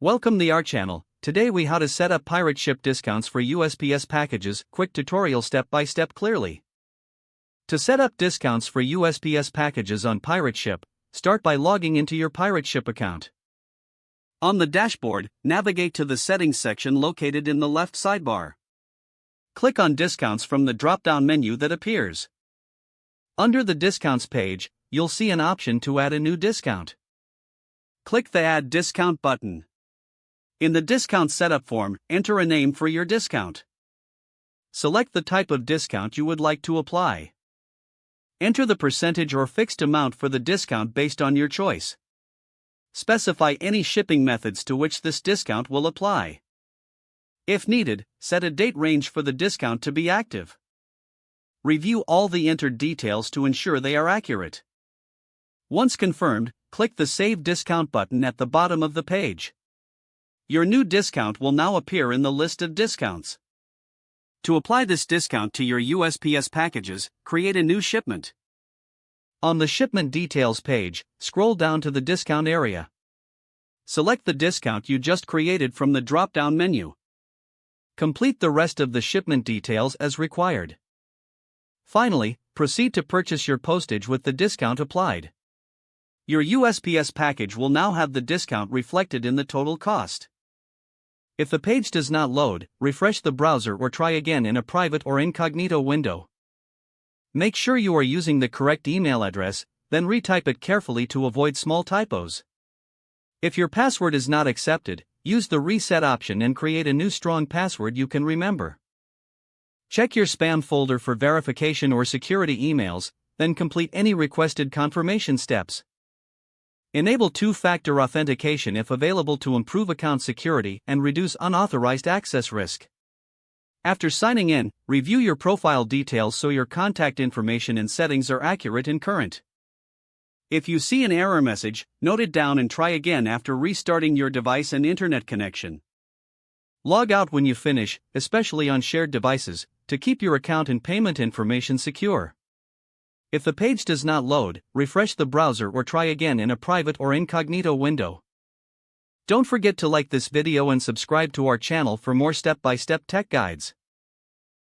Welcome to our channel. Today we how to set up pirate ship discounts for USPS packages. Quick tutorial step by step clearly. To set up discounts for USPS packages on pirate ship, start by logging into your pirate ship account. On the dashboard, navigate to the settings section located in the left sidebar. Click on discounts from the drop-down menu that appears. Under the discounts page, you'll see an option to add a new discount. Click the Add Discount button. In the discount setup form, enter a name for your discount. Select the type of discount you would like to apply. Enter the percentage or fixed amount for the discount based on your choice. Specify any shipping methods to which this discount will apply. If needed, set a date range for the discount to be active. Review all the entered details to ensure they are accurate. Once confirmed, click the Save Discount button at the bottom of the page. Your new discount will now appear in the list of discounts. To apply this discount to your USPS packages, create a new shipment. On the Shipment Details page, scroll down to the discount area. Select the discount you just created from the drop-down menu. Complete the rest of the shipment details as required. Finally, proceed to purchase your postage with the discount applied. Your USPS package will now have the discount reflected in the total cost. If the page does not load, refresh the browser or try again in a private or incognito window. Make sure you are using the correct email address, then retype it carefully to avoid small typos. If your password is not accepted, use the reset option and create a new strong password you can remember. Check your spam folder for verification or security emails, then complete any requested confirmation steps. Enable two-factor authentication if available to improve account security and reduce unauthorized access risk. After signing in, review your profile details so your contact information and settings are accurate and current. If you see an error message, note it down and try again after restarting your device and internet connection. Log out when you finish, especially on shared devices, to keep your account and payment information secure. If the page does not load, refresh the browser or try again in a private or incognito window. Don't forget to like this video and subscribe to our channel for more step-by-step tech guides.